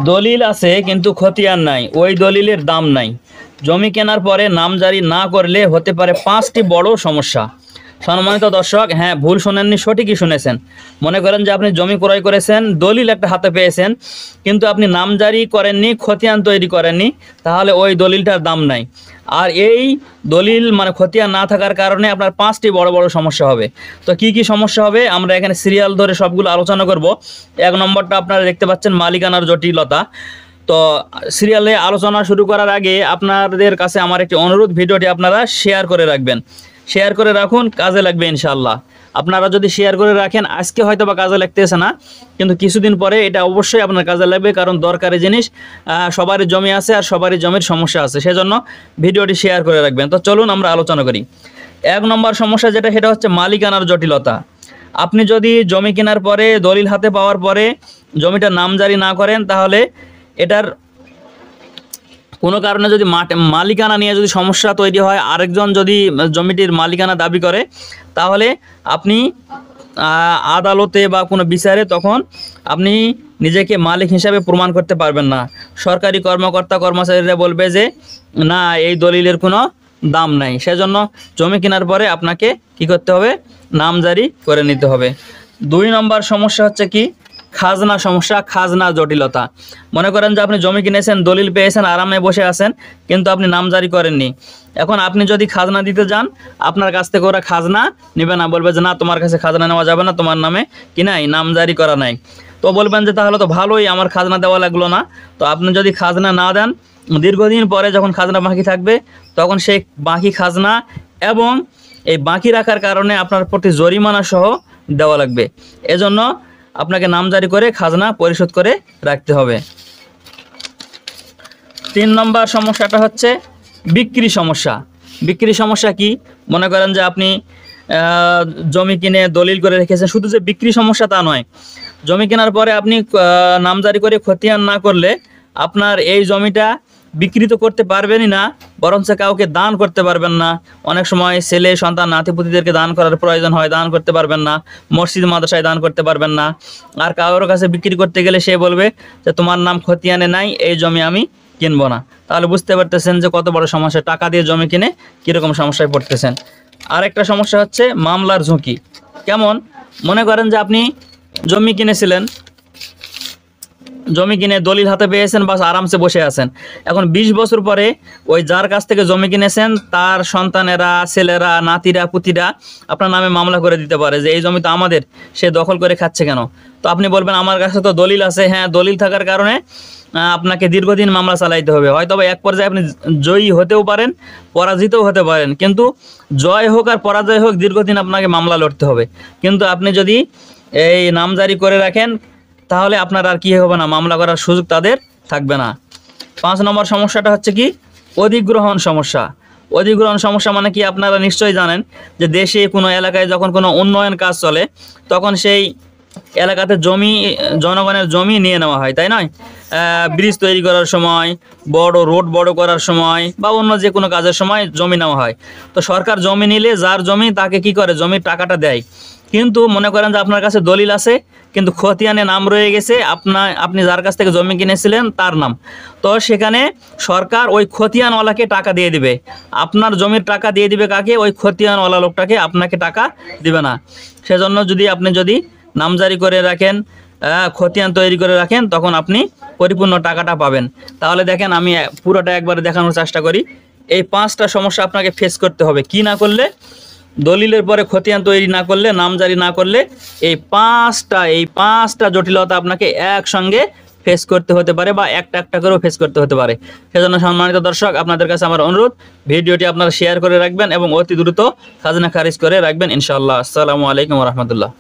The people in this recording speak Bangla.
দলিল আছে কিন্তু খতিয়ান নাই, ওই দলিলের দাম নাই। জমি কেনার পরে নামজারি না করলে হতে পারে 5টি বড় সমস্যা। সম্মানিত দর্শক, হ্যাঁ, ভুল শোনেননি, সঠিকই শুনেছেন। মনে করেন যে আপনি জমি ক্রয় করেছেন, দলিল একটা হাতে পেয়েছেন, কিন্তু আপনি নামজারি করেননি, খতিয়ান তৈরি করেননি, তাহলে ওই দলিলটার দাম নাই। আর এই দলিল মানে খতিয়ান না থাকার কারণে আপনার 5টি বড় বড় সমস্যা হবে। তো কি কি সমস্যা হবে আমরা এখানে সিরিয়াল ধরে সবগুলো আলোচনা করব। 1 নম্বরটা আপনারা দেখতে পাচ্ছেন মালিকানার জটিলতা। তো সিরিয়ালে আলোচনা শুরু করার আগে আপনাদের কাছে আমার একটি অনুরোধ, ভিডিওটি আপনারা শেয়ার করে রাখবেন। শেয়ার করে রাখুন, কাজে লাগবে ইনশাআল্লাহ। আপনারা যদি শেয়ার করে রাখেন, আজকে হয়তো বা কাজে লাগতেছে না, কিন্তু কিছুদিন পরে এটা অবশ্যই আপনার কাজে লাগবে, কারণ দরকারি জিনিস। সবারই জমি আছে আর সবারই জমির সমস্যা আছে, সেজন্য ভিডিওটি শেয়ার করে রাখবেন। তো চলুন আমরা আলোচনা করি। 1 নম্বর সমস্যা যেটা, সেটা হচ্ছে মালিকানার জটিলতা। আপনি যদি জমি কেনার পরে, দলিল হাতে পাওয়ার পরে জমিটা নামজারি না করেন, তাহলে এটার কোনো কারণে যদি মালিকানা নিয়ে যদি সমস্যা তৈরি হয়, আরেকজন যদি জমিটির মালিকানা দাবি করে, তাহলে আপনি আদালতে বা কোনো বিচারে তখন আপনি নিজেকে মালিক হিসাবে প্রমাণ করতে পারবেন না। সরকারি কর্মকর্তা কর্মচারীরা বলবে যে না, এই দলিলের কোনো দাম নাই। সেজন্য জমি কেনার পরে আপনাকে কি করতে হবে? নামজারি করে নিতে হবে। 2 নম্বর সমস্যা হচ্ছে কি? খাজনা সমস্যা, খাজনা জটিলতা। মনে করেন যে আপনি জমি কিনেছেন, দলিল পেয়েছেন, আরামে বসে আছেন, কিন্তু আপনি নামজারি করেননি। এখন আপনি যদি খাজনা দিতে যান, আপনার কাছ থেকে ওরা খাজনা নেবে না, বলবে যে না, তোমার কাছে খাজনা নেওয়া যাবে না, তোমার নামে কি নাই, নামজারি করা নাই। তো বলবেন যে তাহলে তো ভালোই, আমার খাজনা দেওয়া লাগলো না। তো আপনি যদি খাজনা না দেন, দীর্ঘদিন পরে যখন খাজনা বাকি থাকবে, তখন সেই বাকি খাজনা এবং এই বাকি রাখার কারণে আপনার প্রতি জরিমানা সহ দেওয়া লাগবে। এজন্য আপনাকে নামজারি করে খাজনা পরিশোধ করে রাখতে হবে। 3 নম্বর সমস্যাটা হচ্ছে বিক্রি সমস্যা। বিক্রি সমস্যা কি? মনে করেন যে আপনি জমি কিনে দলিল করে রেখেছেন, শুধু যে বিক্রি সমস্যা তা নয়, জমি কেনার পরে আপনি নামজারি করে খতিয়ান না করলে আপনার এই জমিটা বিক্রি তো করতে পারবেনই না, বরঞ্চ কাউকে দান করতে পারবেন না। অনেক সময় ছেলে সন্তান নাতিপুতিদেরকে দান করার প্রয়োজন হয়, দান করতে পারবেন না। মসজিদ মাদ্রাসায় দান করতে পারবেন না। আর কারোর কাছে বিক্রি করতে গেলে সে বলবে যে তোমার নাম খতিয়ানে নাই, এই জমি আমি কিনবো না। তাহলে বুঝতে পারতেছেন যে কত বড় সমস্যা, টাকা দিয়ে জমি কিনে কীরকম সমস্যায় পড়তেছেন। আরেকটা সমস্যা হচ্ছে মামলার ঝুঁকি। কেমন? মনে করেন যে আপনি জমি কিনেছিলেন, জমি কিনে দলিল হাতে পেয়েছেন, বাস আরামসে বসে আছেন। এখন 20 বছর পরে ওই যার কাছ থেকে জমি কিনেছেন, তার সন্তানেরা, ছেলেরা, নাতিরা, পুতিরা আপনার নামে মামলা করে দিতে পারে যে এই জমি তো আমাদের, সে দখল করে খাচ্ছে কেন? তো আপনি বলবেন আমার কাছে তো দলিল আছে। হ্যাঁ, দলিল থাকার কারণে আপনাকে দীর্ঘদিন মামলা চালাইতে হবে। হয়তো এক পর্যায়ে আপনি জয়ী হতেও পারেন, পরাজিতও হতে পারেন, কিন্তু জয় হোক আর পরাজয় হোক, দীর্ঘদিন আপনাকে মামলা লড়তে হবে। কিন্তু আপনি যদি এই নামজারি করে রাখেন, তাহলে আপনার আর কি হবে না, মামলা করার সুযোগ তাদের থাকবে না। 5 নম্বর সমস্যাটা হচ্ছে কি? অধিগ্রহণ সমস্যা। অধিগ্রহণ সমস্যা মানে কি? আপনারা নিশ্চয়ই জানেন যে দেশে কোনো এলাকায় যখন কোনো উন্নয়ন কাজ চলে, তখন সেই এলাকাতে জমি, জনগণের জমি নিয়ে নেওয়া হয়, তাই নয়? ব্রিজ তৈরি করার সময়, বড় রোড বড় করার সময়, বা অন্য যে কোনো কাজের সময় জমি নেওয়া হয়। তো সরকার জমি নিলে যার জমি তাকে কি করে, জমির টাকাটা দেয়। কিন্তু মনে করেন যে আপনার কাছে দলিল আছে, কিন্তু খতিয়ানে নাম রয়ে গেছে আপনি যার কাছ থেকে জমি কিনেছিলেন তার নাম। তো সেখানে সরকার ওই খতিয়ানওয়ালাকে টাকা দিয়ে দিবে। আপনার জমির টাকা দিয়ে দিবে কাকে? ওই খতিয়ানওয়ালা লোকটাকে, আপনাকে টাকা দিবে না। সেজন্য আপনি যদি নামজারি করে রাখেন, খতিয়ান তৈরি করে রাখেন, তখন আপনি পরিপূর্ণ টাকাটা পাবেন। তাহলে দেখেন, আমি পুরোটা একবারে দেখানোর চেষ্টা করি। এই 5টা সমস্যা আপনাকে ফেস করতে হবে। কি না করলে? দলিলের পরে খতিয়ান তৈরি না করলে, নামজারি না করলে, এই 5টা জটিলতা আপনাকে একসঙ্গে ফেস করতে হতে পারে, বা একটা করেও ফেস করতে হতে পারে। সেজন্য সম্মানিত দর্শক, আপনাদের কাছে আমার অনুরোধ, ভিডিওটি আপনারা শেয়ার করে রাখবেন এবং অতি দ্রুত খাজনা খারিজ করে রাখবেন ইনশাআল্লাহ। আসসালামু আলাইকুম ওয়া রাহমাতুল্লাহ।